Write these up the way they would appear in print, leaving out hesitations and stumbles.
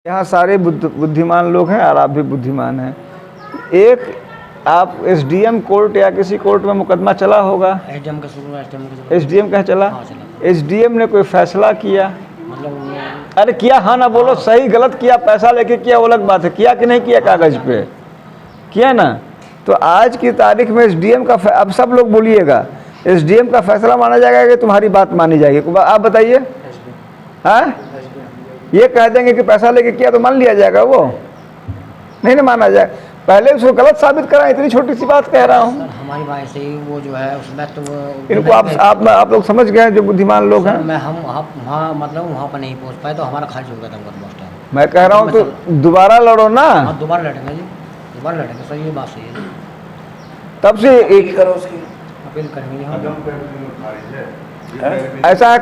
यहाँ सारे बुद्धिमान लोग हैं और आप भी बुद्धिमान हैं। एक आप एसडीएम कोर्ट या किसी कोर्ट में मुकदमा चला होगा, एसडीएम का चला, एसडीएम ने कोई फैसला किया, मतलब अरे किया, हाँ ना बोलो, सही गलत किया, पैसा लेके किया वो अलग बात है, किया कि नहीं किया, कागज पे किया ना। तो आज की तारीख में एसडीएम का, अब सब लोग बोलिएगा एसडीएम का फैसला माना जाएगा कि तुम्हारी बात मानी जाएगी, आप बताइए। हाँ, ये कह देंगे कि पैसा लेके किया तो मान लिया जाएगा, वो नहीं ना माना जाए। पहले उसको गलत साबित करा, इतनी छोटी सी बात कह रहा हूँ। हमारी बात से ही वो जो है उसमें तो इनको आप लोग समझ गए हैं जो बुद्धिमान लोग हैं। मैं हम वहाँ मतलब वहाँ पर नहीं पहुँच पाए तो हमारा खर्च हो गया था। मैं कह रहा हूँ तो दोबारा लड़ो ना। हाँ दोबारा लड़ेंगे जी, दोबारा लड़ेंगे, सही ये बात सही है। तब से एक करो उसकी अपील करेंगे ऐसा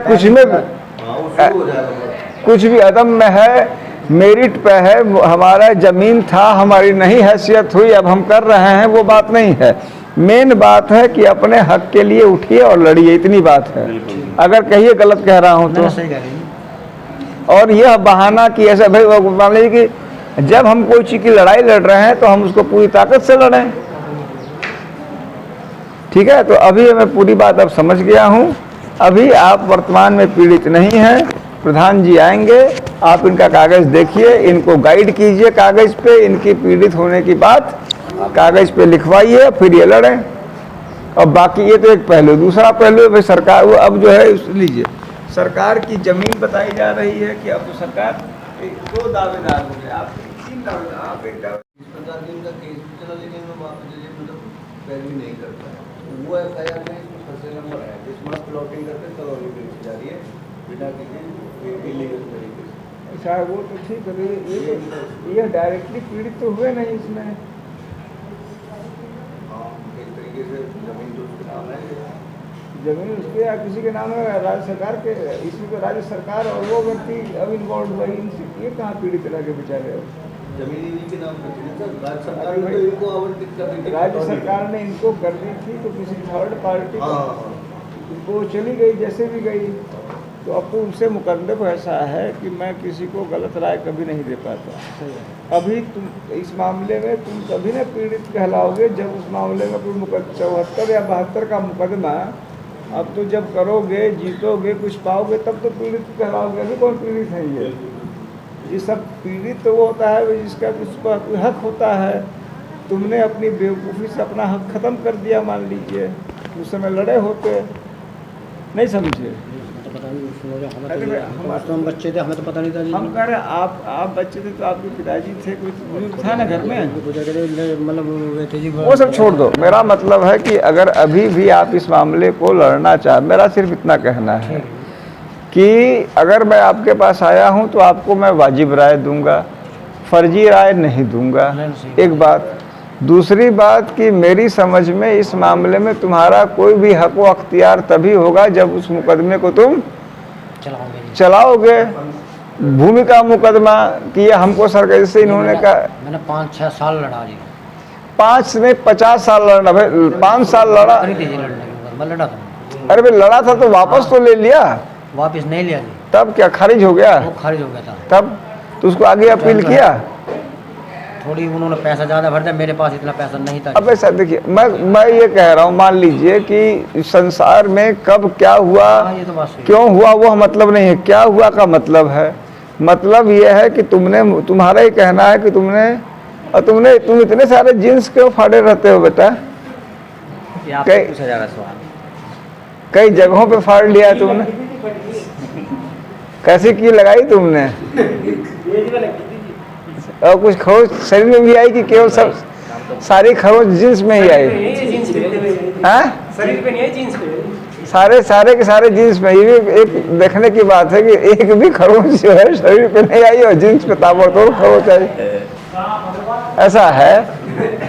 कुछ भी अदम में है, मेरिट पे है, हमारा ज़मीन था, हमारी नहीं हैसियत हुई, अब हम कर रहे हैं, वो बात नहीं है। मेन बात है कि अपने हक के लिए उठिए और लड़िए, इतनी बात है। अगर कहिए गलत कह रहा हूँ तो सही कह रही है। और यह बहाना कि ऐसा भाई मान लीजिए कि जब हम कोई चीज़ की लड़ाई लड़ रहे हैं तो हम उसको पूरी ताकत से लड़ें, ठीक है। तो अभी मैं पूरी बात अब समझ गया हूँ। अभी आप वर्तमान में पीड़ित नहीं हैं, प्रधान जी आएंगे, आप इनका कागज़ देखिए, इनको गाइड कीजिए कागज़ पे, इनकी पीड़ित होने की बात कागज़ पे लिखवाइए, फिर ये लड़ें। और बाकी ये तो एक पहलू, दूसरा पहलू भाई सरकार वो अब जो है लीजिए, सरकार की ज़मीन बताई जा रही है कि अब तो सरकार दो दावेदार हो गए, आप तीन दावेदार, आप एक सरकार दिन का केस चला, लेकिन मतलब पैरवी नहीं करता है। वो एफआईआर में इसमें फंसे नंबर है, इसमें प्लॉटिंग करके कॉलोनी बेची जा रही है बिना किसी इलीगल तरीके से। अच्छा वो तो ठीक है, ये डायरेक्टली पीड़ित तो हुए नहीं इसमें। हाँ, एक तरीके से जमीन तो उसके नाम है, जमीन उसके या किसी के नाम है, राज्य सरकार के, इसी को राज्य सरकार और वो व्यक्ति अब इन्वॉल्व हुआ, इनसे ये कहाँ पीड़ित रह के बेचारे हो। जमीन इन्हीं के नाम पे थी सर, राज्य सरकार ने तो इनको आवंटित कर दी थी, राज्य सरकार ने इनको कर दी थी, तो किसी थर्ड पार्टी वो चली गई जैसे भी गई। तो अब तो उनसे मुकदमे को ऐसा है कि मैं किसी को गलत राय कभी नहीं दे पाता। अभी तुम इस मामले में तुम कभी न पीड़ित कहलाओगे जब उस मामले में कोई 74 या 72 का मुकदमा अब तो जब करोगे, जीतोगे, कुछ पाओगे, तब तो पीड़ित कहलाओगे। अभी कौन पीड़ित है? ये सब पीड़ित तो वो होता है जिसका उसका कोई हक होता है। तुमने अपनी बेवकूफ़ी से अपना हक ख़त्म कर दिया, मान लीजिए, उस समय लड़े होते, नहीं समझे। हम बच्चे थे, हमें तो पता नहीं था। हम कह रहे आप बच्चे थे तो आपके पिताजी थे, कोई बुजुर्ग था ना घर में, मतलब वो सब छोड़ दो। मेरा मतलब है कि अगर अभी भी आप इस मामले को लड़ना चाहे, मेरा सिर्फ इतना कहना है कि अगर मैं आपके पास आया हूं तो आपको मैं वाजिब राय दूंगा, फर्जी राय नहीं दूंगा, एक बात। दूसरी बात कि मेरी समझ में इस मामले में तुम्हारा कोई भी हक व अख्तियार तभी होगा जब उस मुकदमे को तुम चलाओगे। भूमि का मुकदमा कि ये हमको सरकार से इन्होंने कहा, मैंने 5-6 साल लड़ा जी, 5 नहीं 50 साल लड़ना भाई, 5 साल लड़ा। मैं लड़ा था। अरे भाई लड़ा था तो वापस तो ले लिया, वापस नहीं लिया जी। तब क्या खारिज हो गया? वो खारिज हो गया था। तब तो उसको आगे अपील किया। थोड़ी उन्होंने पैसा ज़्यादा भर दिया, मेरे पास इतना पैसा नहीं था। अब ऐसा देखिए, मैं ये कह रहा हूँ, मान लीजिए कि संसार में कब क्या हुआ, ये तो बात सही, क्यों हुआ, वो मतलब नहीं है, क्या हुआ का मतलब है। मतलब ये है कि तुम्हारा ही कहना है कि तुम इतने सारे जीन्स क्यों फाड़े रहते हो बेटा? कई जगहों पे फाड़ लिया तुमने, कैसी की लगाई तुमने? और कुछ खरोच शरीर में भी आई कि केवल सब सारी खरोच जींस में ही आई? हाँ, शरीर पे नहीं है, जींस पे। सारे के सारे जींस में। ये भी एक देखने की बात है कि एक भी खरोच जो है शरीर पे नहीं आई और जींस पे ताबड़तोड़ खरोच आई, ऐसा है।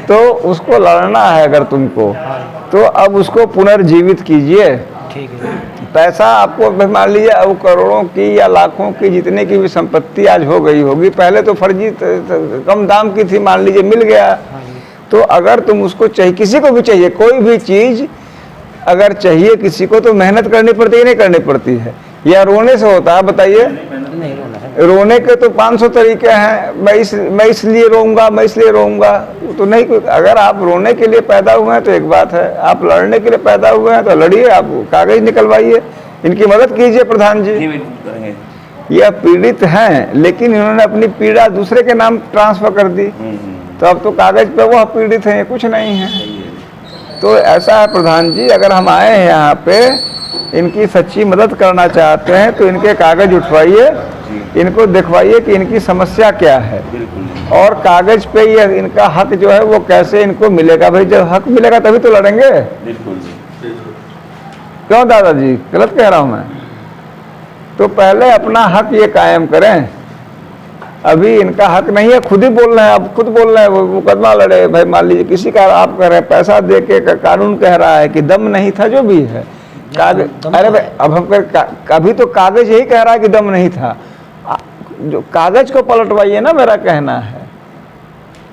तो उसको लड़ना है अगर तुमको, तो अब उसको पुनर्जीवित कीजिए। ठीक है। पैसा आपको मान लीजिए अब करोड़ों की या लाखों की जितने की भी संपत्ति आज हो गई होगी, पहले तो फर्जी कम दाम की थी, मान लीजिए मिल गया। तो अगर तुम उसको चाहिए, किसी को भी चाहिए, कोई भी चीज़ अगर चाहिए किसी को, तो मेहनत करनी पड़ती है, नहीं करनी पड़ती है, या रोने से होता है? बताइए। नहीं रोना है। रोने के तो 500 तरीके हैं। मैं इसलिए रोऊंगा, मैं इसलिए रोऊंगा, वो तो नहीं। अगर आप रोने के लिए पैदा हुए हैं तो एक बात है, आप लड़ने के लिए पैदा हुए हैं तो लड़िए, आप कागज निकलवाइए, इनकी मदद कीजिए प्रधान जी। यह पीड़ित हैं, लेकिन इन्होंने अपनी पीड़ा दूसरे के नाम ट्रांसफर कर दी, तो अब तो कागज पे वह पीड़ित हैं, कुछ नहीं है। तो ऐसा है प्रधान जी, अगर हम आए हैं यहाँ पे, इनकी सच्ची मदद करना चाहते हैं तो इनके कागज उठवाइए, इनको दिखवाइए कि इनकी समस्या क्या है, और कागज पे ये इनका हक जो है वो कैसे इनको मिलेगा। भाई जब हक मिलेगा तभी तो लड़ेंगे। क्यों दादाजी, गलत कह रहा हूँ मैं? तो पहले अपना हक ये कायम करें। अभी इनका हक नहीं है, खुद ही बोल रहे हैं, अब खुद बोल रहे हैं वो मुकदमा लड़े। भाई मान लीजिए किसी का आप कह रहे हैं पैसा दे के, कानून कह रहा है कि दम नहीं था, जो भी है कागज। अरे भाई अब हम अभी तो कागज यही कह रहा है कि दम नहीं था, जो कागज को पलटवाइए ना, मेरा कहना है।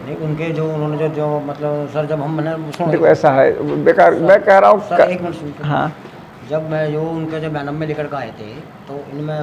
नहीं, उनके जो उन्होंने जो मतलब सर, जब हम देखो ऐसा है, बेकार मैं कह रहा हूँ सर, एक मिनट सुनिए। हाँ, जब मैं जो उनके जो बैनम में लेकर के आए थे, तो इनमें